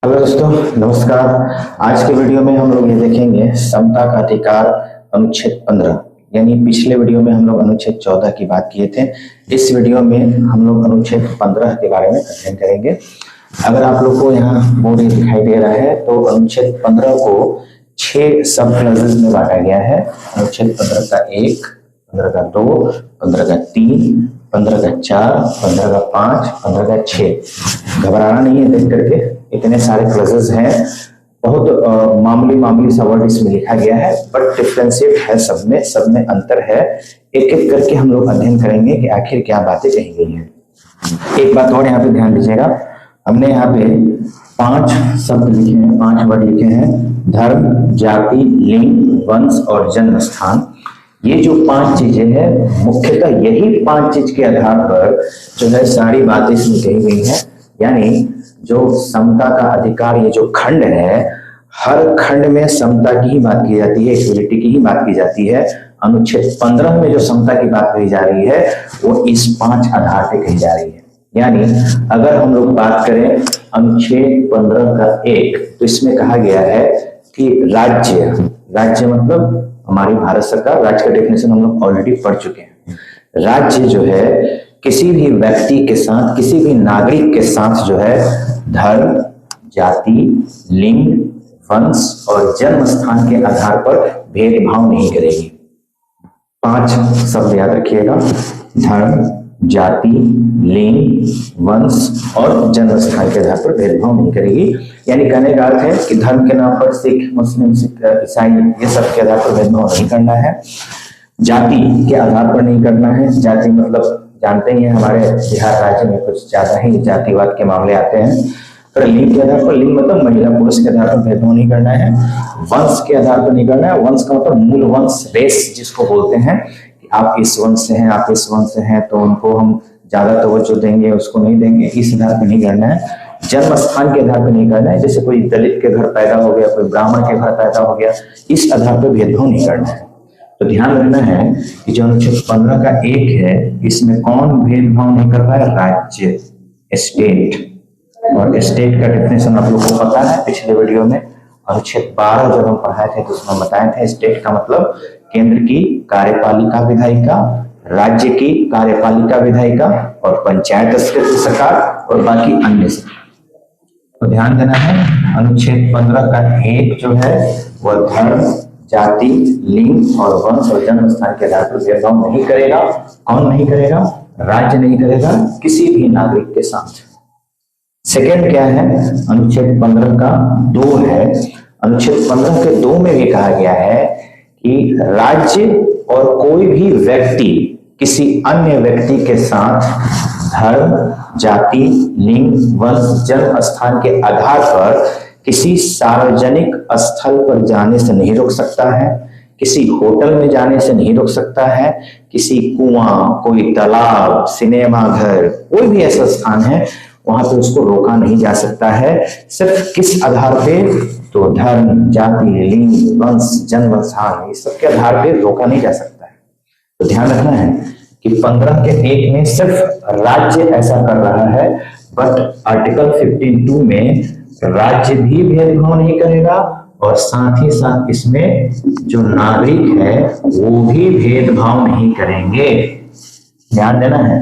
Hello दोस्तों, नमस्कार। आज के वीडियो में हम लोग ये देखेंगे समता का अधिकार अनुच्छेद 15। यानी पिछले वीडियो में हम लोग अनुच्छेद 14 की बात किए थे। इस वीडियो में हम लोग अनुच्छेद 15 के बारे में अध्ययन करेंगे। अगर आप लोग को यहाँ बोर्ड दिखाई दे रहा है तो अनुच्छेद 15 को 6 सब क्लॉजेज में बांटा गया है। अनुच्छेद 15 का 1, 15 का 2, 15 का 3, 15 का 4, 15 का 5, 15 का 6। घबराना नहीं है देख करके, इतने सारे क्लॉजेज हैं। बहुत मामूली सा वर्ड इसमें लिखा गया है, बट डिफरेंशिएट है, सब में अंतर है। एक एक करके हम लोग अध्ययन करेंगे कि आखिर क्या बातें कही गई हैं। एक बात और यहाँ पे ध्यान दीजिएगा, हमने यहाँ पे 5 शब्द लिखे हैं, 5 वर्ड लिखे हैं। धर्म, जाति, लिंग, वंश और जन्म स्थान। ये जो 5 चीजें हैं, मुख्यतः यही 5 चीज के आधार पर जो है सारी बातें इसमें कही गई हैं। यानी जो समता का अधिकार, ये जो खंड है, हर खंड में समता की ही बात की जाती है, इक्वलिटी की ही बात की जाती है। अनुच्छेद 15 में जो समता की बात कही जा रही है वो इस 5 आधार पे कही जा रही है। यानी अगर हम लोग बात करें अनुच्छेद 15 का 1, तो इसमें कहा गया है कि राज्य मतलब हमारी भारत सरकार। राज्य का डेफिनेशन हम लोग ऑलरेडी पढ़ चुके हैं। राज्य जो है किसी भी व्यक्ति के साथ, किसी भी नागरिक के साथ जो है धर्म, जाति, लिंग, वंश और जन्म स्थान के आधार पर भेदभाव नहीं करेगी। 5 शब्द याद रखिएगा, धर्म, जाति, लिंग, वंश और जन्म स्थान के आधार पर भेदभाव नहीं करेगी। यानी कहने का अर्थ है कि धर्म के नाम पर सिख, मुस्लिम, ईसाई, ये सब के आधार पर भेदभाव नहीं करना है। जाति के आधार पर नहीं करना है। जाति मतलब जानते ही हैं, हमारे बिहार राज्य में कुछ ज्यादा ही जातिवाद के मामले आते हैं। तो लिंग के आधार पर, लिंग मतलब महिला पुरुष के आधार पर भेदभाव नहीं करना है। वंश के आधार पर नहीं करना है। वंश का मतलब मूल वंश, रेस जिसको बोलते हैं, कि आप इस वंश से हैं, आप इस वंश से हैं, तो उनको हम ज्यादा तवज्जो देंगे, उसको नहीं देंगे, इस आधार पर नहीं करना है। जन्म स्थान के आधार पर नहीं करना है। जैसे कोई दलित के घर पैदा हो गया, कोई ब्राह्मण के घर पैदा हो गया, इस आधार पर भेदभाव नहीं करना है। तो ध्यान रखना है कि जो अनुच्छेद 15 का 1 है, इसमें कौन भेदभाव नहीं कर रहा है? राज्य, स्टेट। और स्टेट का डेफिनेशन आप लोगों को पता है, पिछले वीडियो में अनुच्छेद 12 जब हम पढ़ाए थे तो उसमें बताए थे स्टेट का मतलब केंद्र की कार्यपालिका विधायिका, राज्य की कार्यपालिका विधायिका और पंचायत सरकार और बाकी अन्य सब। तो ध्यान देना है, अनुच्छेद 15 का 1 जो है वह धर्म, जाति, लिंग और वंश और जन्म स्थान के आधार पर भेदभाव नहीं करेगा। कौन नहीं करेगा? राज्य नहीं करेगा किसी भी नागरिक के साथ। सेकंड क्या है? अनुच्छेद 15 का 2 है। अनुच्छेद 15 के 2 में भी कहा गया है कि राज्य और कोई भी व्यक्ति किसी अन्य व्यक्ति के साथ धर्म, जाति, लिंग, वंश, जन्म स्थान के आधार पर किसी सार्वजनिक स्थल पर जाने से नहीं रोक सकता है, किसी होटल में जाने से नहीं रोक सकता है, किसी कुआं, कोई तालाब, सिनेमा घर, कोई भी ऐसा स्थान है वहां पे उसको रोका नहीं जा सकता है। सिर्फ किस आधार पे? तो धर्म, जाति, लिंग, वंश, जन्म स्थान, इस सब के आधार पे रोका नहीं जा सकता है। तो ध्यान रखना है कि 15 के 1 में सिर्फ राज्य ऐसा कर रहा है, बट आर्टिकल 15(2) में राज्य भी भेदभाव नहीं करेगा और साथ ही साथ इसमें जो नागरिक है वो भी भेदभाव नहीं करेंगे। ध्यान देना है,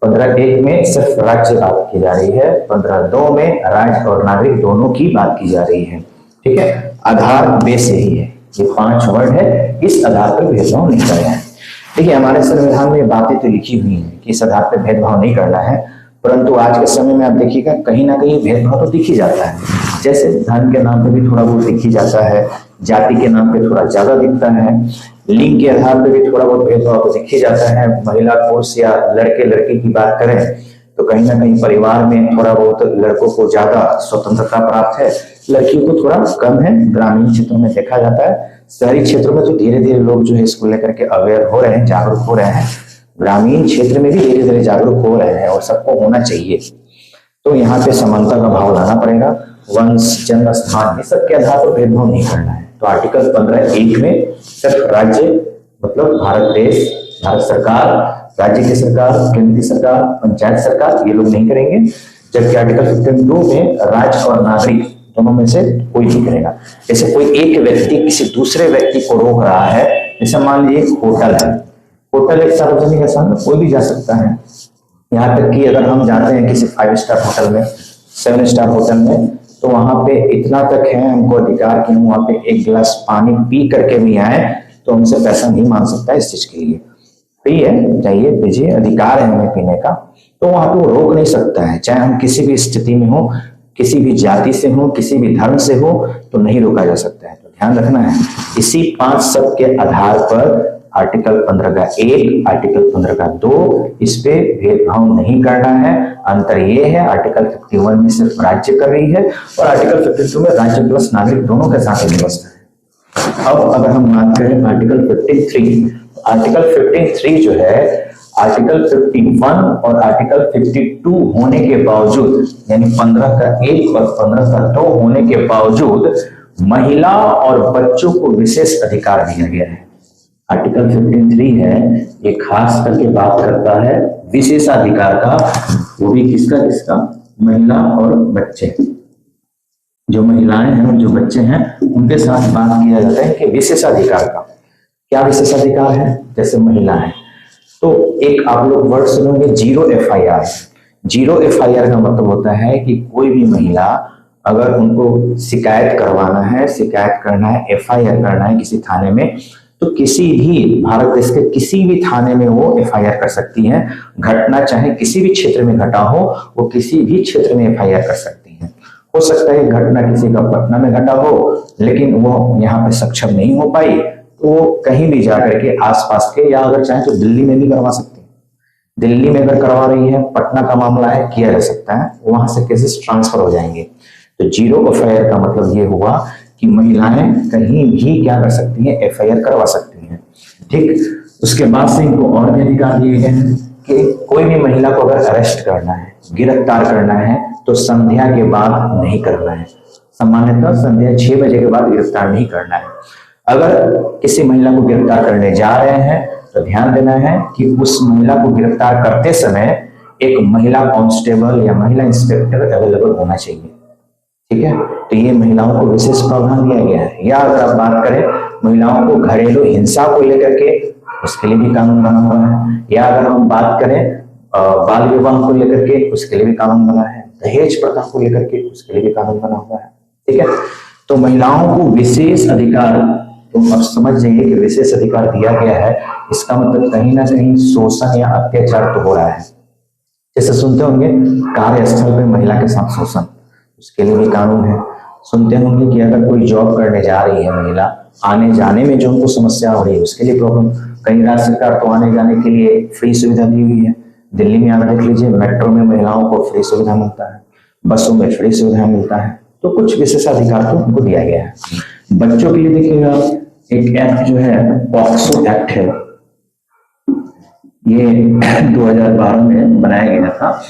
15(1) में सिर्फ राज्य बात की जा रही है, 15(2) में राज्य और नागरिक दोनों की बात की जा रही है। ठीक है, आधार बेस यही है, ये 5 वर्ड है, इस आधार पर भेदभाव नहीं करना है। देखिए, हमारे संविधान में बातें तो लिखी हुई हैं कि इस आधार पर भेदभाव नहीं करना है, परंतु आज के समय में आप देखिएगा कहीं ना कहीं भेदभाव तो दिख ही जाता है। जैसे धर्म के नाम पे भी थोड़ा बहुत दिख ही जाता है, जाति के नाम पे थोड़ा ज्यादा दिखता है, लिंग के आधार पे भी थोड़ा बहुत भेदभाव तो दिख ही जाता है। महिला पुरुष या लड़के लड़की की बात करें तो कहीं ना कहीं परिवार में थोड़ा बहुत लड़कों को ज्यादा स्वतंत्रता प्राप्त है, लड़कियों को थोड़ा कम है। ग्रामीण क्षेत्रों में देखा जाता है। शहरी क्षेत्रों में तो धीरे धीरे लोग जो है इसको लेकर के अवेयर हो रहे हैं, जागरूक हो रहे हैं। ग्रामीण क्षेत्र में भी धीरे धीरे जागरूक हो रहे हैं और सबको होना चाहिए। तो यहाँ पे समानता का भाव लाना पड़ेगा। वंश, जन्म स्थान, ये सब के आधार पर भेदभाव नहीं करना है। तो आर्टिकल 15(1) में सिर्फ राज्य मतलब भारत देश, भारत सरकार, राज्य की सरकार, केंद्र की सरकार, पंचायत सरकार, ये लोग नहीं करेंगे। जबकि आर्टिकल 52 में राज्य और नागरिक दोनों में से कोई नहीं करेगा। जैसे कोई एक व्यक्ति किसी दूसरे व्यक्ति को रोक रहा है, जैसे मान लीजिए होटल है, होटल एक सार्वजनिक स्थान में कोई भी जा सकता है। यहाँ तक कि अगर हम जाते हैं किसी 5 स्टार होटल में, 7 स्टार होटल में, तो वहां पे इतना तक है हमको अधिकार कि हम वहां पे एक गिलास पानी पी करके भी आए तो हमसे पैसा नहीं मांग सकता इस चीज के लिए। फ्री है, जाइए पीजिए, अधिकार है हमें पीने का। तो वहां पे वो रोक नहीं सकता है, चाहे हम किसी भी स्थिति में हो, किसी भी जाति से हो, किसी भी धर्म से हो, तो नहीं रोका जा सकता है। तो ध्यान रखना है। इसी 5 शब्द के आधार पर आर्टिकल 15 का 1, आर्टिकल 15 का 2, इस पे भेदभाव नहीं करना है। अंतर ये है, आर्टिकल 51 में सिर्फ राज्य कर रही है और आर्टिकल 52 में राज्य प्लस नागरिक दोनों के साथ व्यवस्था है। अब अगर हम बात करें आर्टिकल 53, आर्टिकल 53 जो है आर्टिकल 51 और आर्टिकल 52 होने के बावजूद, यानी 15 का 1 और 15 का 2 होने के बावजूद महिला और बच्चों को विशेष अधिकार दिया गया है। आर्टिकल 53 है, ये खास करके बात करता है विशेषाधिकार का, वो भी किसका, महिला और बच्चे। जो महिलाएं हैं और जो बच्चे हैं उनके साथ बात किया जाता है कि विशेषाधिकार का। क्या विशेषाधिकार है? जैसे महिला है तो एक आप लोग वर्ड सुनोगे 0 FIR। 0 FIR का मतलब होता है कि कोई भी महिला अगर उनको शिकायत करवाना है, शिकायत करना है, FIR करना है किसी थाने में, तो किसी भी भारत देश के किसी भी थाने में वो FIR कर सकती हैं। घटना चाहे किसी भी क्षेत्र में घटा हो, वो किसी भी क्षेत्र में FIR कर सकती हैं। हो सकता है घटना किसी का पटना में घटा हो, लेकिन वो यहाँ पे सक्षम नहीं हो पाई, तो वो कहीं भी जाकर के आसपास के, या अगर चाहे तो दिल्ली में भी करवा सकते हैं। दिल्ली में अगर करवा रही है, पटना का मामला है, किया जा सकता है, वहां से केसेस ट्रांसफर हो जाएंगे। तो 0 FIR का मतलब ये हुआ कि महिलाएं कहीं भी क्या कर सकती हैं, FIR करवा सकती हैं। ठीक, उसके बाद से इनको और भी अधिकार दिए गए हैं कि कोई भी महिला को अगर अरेस्ट करना है, गिरफ्तार करना है, तो संध्या के बाद नहीं करना है। सामान्यतः संध्या 6 बजे के बाद गिरफ्तार नहीं करना है। अगर किसी महिला को गिरफ्तार करने जा रहे हैं तो ध्यान देना है कि उस महिला को गिरफ्तार करते समय एक महिला कांस्टेबल या महिला इंस्पेक्टर अवेलेबल होना चाहिए। ठीक है, तो ये महिलाओं को विशेष प्रावधान दिया गया है। या अगर आप बात करें महिलाओं को घरेलू हिंसा को लेकर के, उसके लिए भी कानून बना हुआ है। या अगर हम बात करें बाल विवाह को लेकर के, उसके लिए भी कानून बना है। दहेज प्रथा को लेकर के, उसके लिए भी कानून बना हुआ है। ठीक है, तो महिलाओं को विशेष अधिकार, तो अब समझ जाइए कि विशेष अधिकार दिया गया है, इसका मतलब कहीं ना कहीं शोषण या अत्याचार तो हो रहा है। जैसे सुनते होंगे कार्यस्थल पे महिला के साथ शोषण, उसके लिए भी कानून है। सुनते होंगे कि अगर कोई जॉब करने जा रही है महिला, आने जाने में जो उनको समस्या हो रही है उसके लिए प्रॉब्लम। कहीं राज्य सरकार तो आने जाने के लिए फ्री सुविधा दी हुई है। दिल्ली में आकर देख लीजिए, मेट्रो में महिलाओं को फ्री सुविधा मिलता है, बसों में फ्री सुविधा मिलता है। तो कुछ विशेषाधिकार तो उनको दिया गया है। बच्चों के लिए देखिएगा एक एक्ट जो है, पॉक्सो एक्ट है, ये 2012 में बनाया गया था।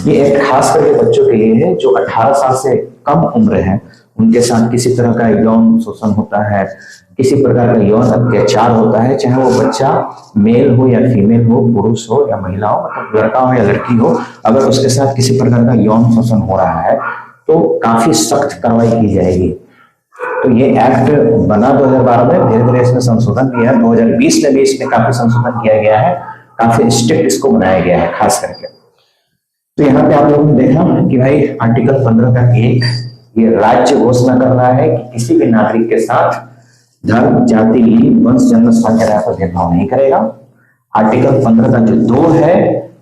ये एक्ट खास करके बच्चों के लिए है जो 18 साल से कम उम्र है, उनके साथ किसी तरह का यौन शोषण होता है, किसी प्रकार का यौन अत्याचार होता है, चाहे वो बच्चा मेल हो या फीमेल हो, पुरुष हो या महिला हो, मतलब लड़का हो या लड़की हो, अगर उसके साथ किसी प्रकार का यौन शोषण हो रहा है तो काफी सख्त कार्रवाई की जाएगी। तो ये एक्ट बना 2012 में, धीरे धीरे इसमें संशोधन किया है। 2020 में भी इसमें काफी संशोधन किया गया है, काफी स्ट्रिक्ट इसको बनाया गया है खास करके। तो यहाँ पे आप लोगों ने देखा कि भाई आर्टिकल 15 का 1 ये राज्य घोषणा कर रहा है कि किसी भी नागरिक के साथ धर्म, जाति, लिंग, वंश, जन्म स्थान के आधार पर भेदभाव नहीं करेगा। आर्टिकल 15 का जो 2 है,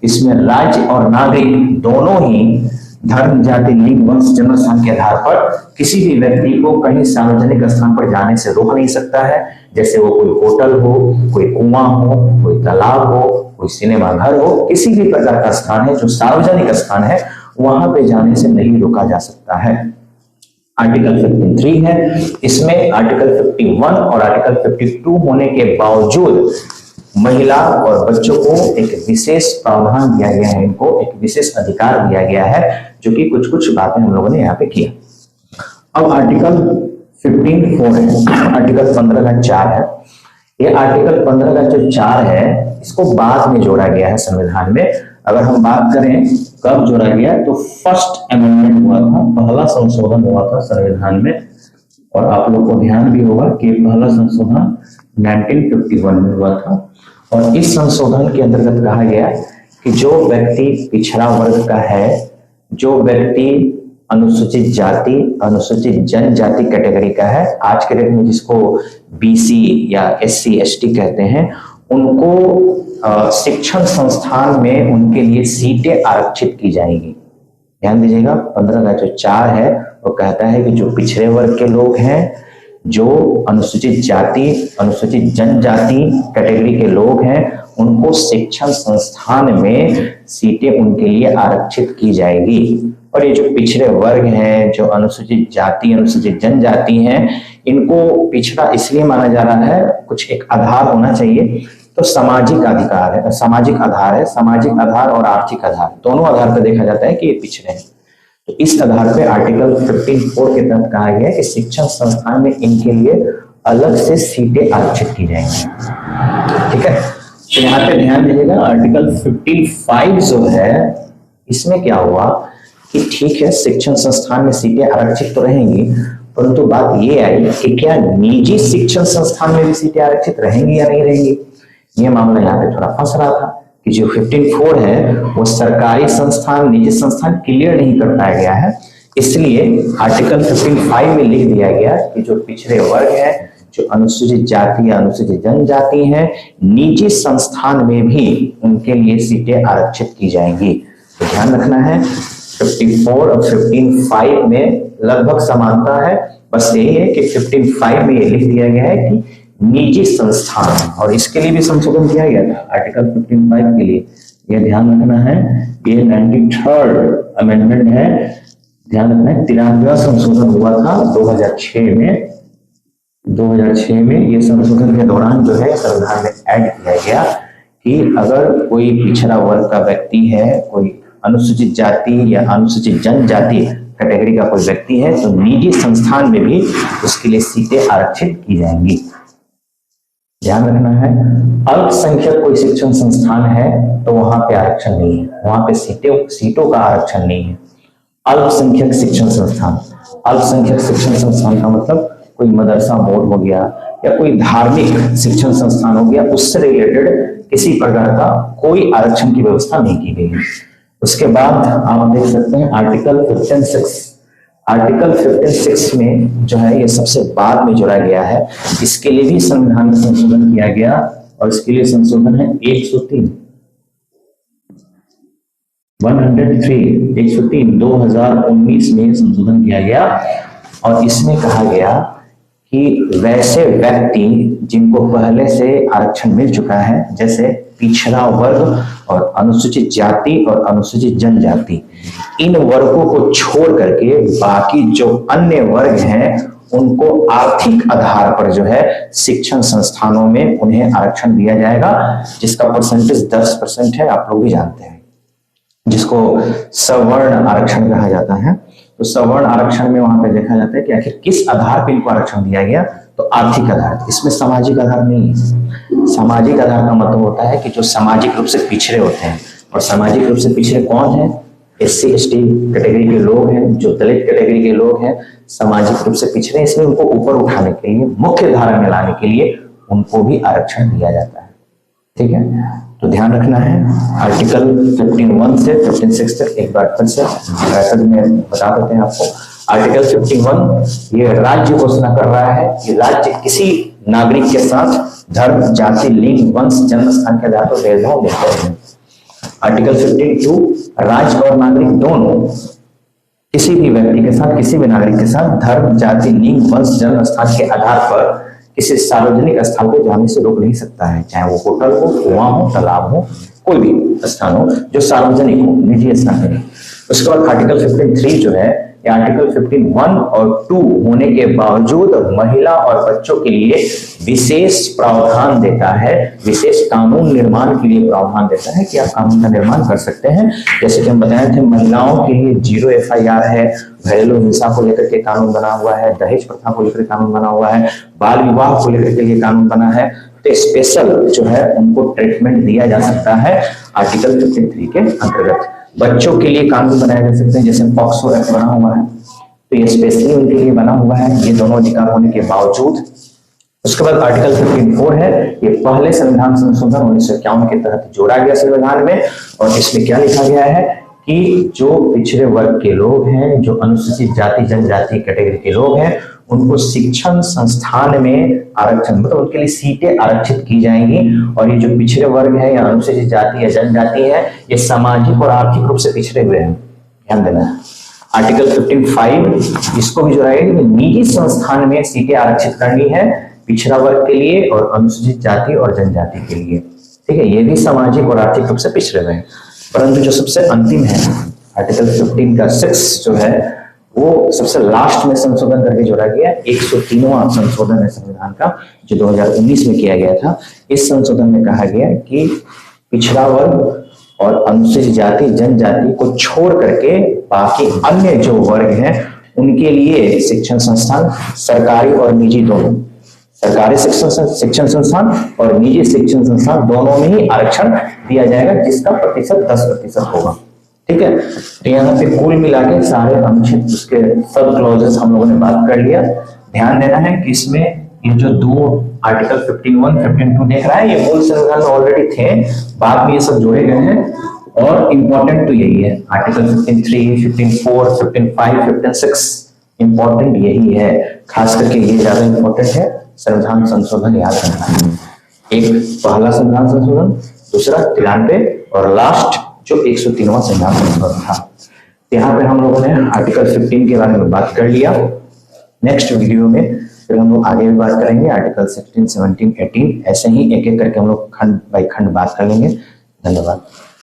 इसमें राज्य और नागरिक दोनों ही धर्म, जाति, लिंग, वंश, जन्म स्थान के आधार पर किसी भी व्यक्ति को कहीं सार्वजनिक स्थान पर जाने से रोक नहीं सकता है। जैसे वो कोई होटल हो, कोई कुआं हो, कोई तालाब हो, कोई सिनेमा घर हो, किसी भी प्रकार का स्थान है जो सार्वजनिक स्थान है, वहां पे जाने से नहीं रोका जा सकता है। आर्टिकल 53 है, इसमें आर्टिकल 51 और आर्टिकल 52 होने के बावजूद महिला और बच्चों को एक विशेष प्रावधान दिया गया है, इनको एक विशेष अधिकार दिया गया है, जो कि कुछ कुछ बातें हम लोगों ने यहाँ पे किया। अब आर्टिकल 15(4) है, आर्टिकल 15 का 4 है। ये आर्टिकल 15 का जो 4 है, इसको बाद में जोड़ा गया है संविधान में। अगर हम बात करें कब जोड़ा गया? तो फर्स्ट अमेंडमेंट हुआ था, पहला संशोधन हुआ था संविधान में। और आप लोग को ध्यान भी होगा कि पहला संशोधन 1951 में हुआ था। और इस संशोधन के अंतर्गत कहा गया कि जो व्यक्ति पिछड़ा वर्ग का है, जो व्यक्ति अनुसूचित जाति, अनुसूचित जनजाति कैटेगरी का है, आज के डेट में जिसको बीसी या एससी एसटी कहते हैं, उनको शिक्षण संस्थान में उनके लिए सीटें आरक्षित की जाएंगी। ध्यान दीजिएगा, 15 का जो 4 है वो कहता है कि जो पिछड़े वर्ग के लोग हैं, जो अनुसूचित जाति, अनुसूचित जनजाति कैटेगरी के लोग हैं, उनको शिक्षण संस्थान में सीटें उनके लिए आरक्षित की जाएगी। और ये जो पिछड़े वर्ग हैं, जो अनुसूचित जाति, अनुसूचित जनजाति हैं, इनको पिछड़ा इसलिए माना जा रहा है, कुछ एक आधार होना चाहिए। तो सामाजिक अधिकार है, सामाजिक आधार है, सामाजिक आधार और आर्थिक आधार, दोनों आधार पर देखा जाता है कि ये पिछड़े हैं। तो इस आधार पे आर्टिकल 15(4) के तहत कहा गया है कि शिक्षण संस्थान में इनके लिए अलग से सीटें आरक्षित की जाएंगी। ठीक है, तो यहाँ पे ध्यान दीजिएगा, आर्टिकल 15(5) जो है, इसमें क्या हुआ कि ठीक है शिक्षण संस्थान में सीटें आरक्षित तो रहेंगी, परंतु बात ये आई कि क्या निजी शिक्षण संस्थान में भी सीटें आरक्षित रहेंगी या नहीं रहेंगी। ये मामला यहाँ पे थोड़ा फंस रहा था कि जो 15(4) है वो सरकारी संस्थान, निजी संस्थान क्लियर नहीं कर पाया गया है। इसलिए आर्टिकल 15(5) में लिख दिया गया कि जो पिछड़े वर्ग है, जो अनुसूचित जाति या अनुसूचित जनजाति हैं, निजी संस्थान में भी उनके लिए सीटें आरक्षित की जाएंगी। तो ध्यान रखना है, 54 और 15(5) में लगभग समानता है, बस यही है कि 15(5) में ये लिख दिया गया है कि निजी संस्थान, और इसके लिए भी संशोधन किया गया था आर्टिकल 15(5) के लिए। यह ध्यान रखना है, ये 93rd अमेंडमेंट है, ध्यान रखना है। 93वां संशोधन हुआ था 2006 में। 2006 में ये संशोधन के दौरान जो है संविधान में ऐड किया गया कि अगर कोई पिछड़ा वर्ग का व्यक्ति है, कोई अनुसूचित जाति या अनुसूचित जनजाति कैटेगरी का कोई व्यक्ति है, तो निजी संस्थान में भी उसके लिए सीटें आरक्षित की जाएंगी। ध्यान रखना है, अल्पसंख्यक कोई शिक्षण संस्थान है तो वहां पे आरक्षण नहीं है, वहां पे सीटों का आरक्षण नहीं है। अल्पसंख्यक शिक्षण संस्थान, अल्पसंख्यक शिक्षण संस्थान का मतलब कोई मदरसा बोर्ड हो गया या कोई धार्मिक शिक्षण संस्थान हो गया, उससे रिलेटेड किसी प्रकार का कोई आरक्षण की व्यवस्था नहीं की गई है। उसके बाद आप देख सकते हैं आर्टिकल 15(6), आर्टिकल 15(6) में जो है ये सबसे बाद में जोड़ा गया है। इसके लिए भी संविधान में संशोधन किया गया और इसके लिए संशोधन है 103 2019 में संशोधन किया गया। और इसमें कहा गया कि वैसे व्यक्ति जिनको पहले से आरक्षण मिल चुका है, जैसे पिछड़ा वर्ग और अनुसूचित जाति और अनुसूचित जनजाति, इन वर्गों को छोड़ करके बाकी जो अन्य वर्ग हैं उनको आर्थिक आधार पर जो है शिक्षण संस्थानों में उन्हें आरक्षण दिया जाएगा, जिसका परसेंटेज 10% है, आप लोग भी जानते हैं, जिसको सवर्ण आरक्षण कहा जाता है। तो सवर्ण आरक्षण में वहां पे देखा जाता है कि आखिर किस आधार पर इनको आरक्षण दिया गया, तो आर्थिक आधार, इसमें सामाजिक आधार नहीं है। सामाजिक आधार का मतलब होता है कि जो सामाजिक रूप से पिछड़े होते हैं, और सामाजिक रूप से पिछड़े कौन है, एससी एसटी कैटेगरी के लोग हैं, जो दलित कैटेगरी के लोग हैं, सामाजिक रूप से पिछड़े, इसलिए उनको ऊपर उठाने के लिए, मुख्य धारा में लाने के लिए उनको भी आरक्षण दिया जाता है। ठीक है, तो ध्यान रखना है। आर्टिकल 15(1) से 15(6) तक एक बार फिर से में बता देते हैं आपको। आर्टिकल 51 ये राज्य घोषणा कर रहा है कि राज्य किसी नागरिक के साथ धर्म, जाति, लिंग, वंश, जन्म स्थान के आधार पर भेदभाव नहीं करेंगे। आर्टिकल 52 राज्य और नागरिक दोनों किसी भी व्यक्ति के साथ, किसी भी नागरिक के साथ धर्म, जाति, लिंग, वंश, जन्म स्थान के आधार पर किसी सार्वजनिक स्थल को जाने से रोक नहीं सकता है, चाहे वो होटल हो, कुआं हो, तालाब हो, कोई भी स्थान हो जो सार्वजनिक हो, निजी स्थान नहीं। उसके बाद आर्टिकल 53 जो है, आर्टिकल 15(1) और 2 होने के बावजूद महिला और बच्चों के लिए विशेष प्रावधान देता है, विशेष कानून निर्माण के लिए प्रावधान देता है कि आप कानून का निर्माण कर सकते हैं। जैसे कि हम बताए थे, महिलाओं के लिए 0 FIR है, घरेलू हिंसा को लेकर के कानून बना हुआ है, दहेज प्रथा को लेकर कानून बना हुआ है, बाल विवाह को लेकर के लिए कानून बना है। तो स्पेशल जो है उनको ट्रीटमेंट दिया जा सकता है आर्टिकल 53 के अंतर्गत। बच्चों के लिए कानून बनाए जा सकते हैं, जैसे पॉक्सो एक्ट बना हुआ है, तो ये स्पेशली उनके लिए बना हुआ है, ये दोनों अधिकार होने के बावजूद। उसके बाद आर्टिकल 54 है, ये पहले संविधान संशोधन 1951 के तहत जोड़ा गया संविधान में, और इसमें क्या लिखा गया है कि जो पिछड़े वर्ग के लोग हैं, जो अनुसूचित जाति जनजाति कैटेगरी के लोग हैं, उनको शिक्षण संस्थान में आरक्षण, मतलब उनके लिए सीटें आरक्षित की जाएंगी। और ये जो पिछड़े वर्ग है या अनुसूचित जाति या जनजाति है, ये सामाजिक और आर्थिक रूप से पिछड़े हुए हैं, ध्यान देना है। आर्टिकल 15(5) इसको भी जोड़ा गया कि निजी संस्थान में सीटें आरक्षित करनी है पिछड़ा वर्ग के लिए और अनुसूचित जाति और जनजाति के लिए, ठीक है। ये भी सामाजिक और आर्थिक रूप से पिछड़े हुए हैं। परंतु जो सबसे अंतिम है, आर्टिकल 15 का 6 जो है, वो सबसे लास्ट में संशोधन करके जोड़ा गया। 103वां संशोधन है संविधान का, जो 2019 में किया गया था। इस संशोधन में कहा गया कि पिछड़ा वर्ग और अनुसूचित जाति जनजाति को छोड़ करके बाकी अन्य जो वर्ग हैं, उनके लिए शिक्षण संस्थान सरकारी और निजी दोनों, सरकारी शिक्षण संस्थान और निजी शिक्षण संस्थान दोनों में ही आरक्षण दिया जाएगा, जिसका प्रतिशत 10% होगा, ठीक है। तो यहाँ पे कुल मिला के सारे अनुच्छेद, उसके सब क्लॉजेस हम लोगों ने बात कर लिया। ध्यान देना है कि इसमें ये जो दो आर्टिकल 15(1), 15(2) देख रहा है, ये मूल संविधान में ऑलरेडी थे, बाद में ये सब जोड़े गए हैं। और इंपॉर्टेंट तो यही है, आर्टिकल 15(3), 15(4), 15(5), 15(6) इंपॉर्टेंट यही है, खास करके ये ज्यादा इंपॉर्टेंट है। संविधान संशोधन याद रखना है, एक पहला संविधान संशोधन, दूसरा 93 और लास्ट जो 103वां संविधान संशोधन था। यहाँ पे हम लोगों ने आर्टिकल 15 के बारे में बात कर लिया। नेक्स्ट वीडियो में फिर हम लोग आगे भी बात करेंगे आर्टिकल 16, 17, 18, ऐसे ही एक एक करके हम लोग खंड बाय खंड बात कर लेंगे। धन्यवाद।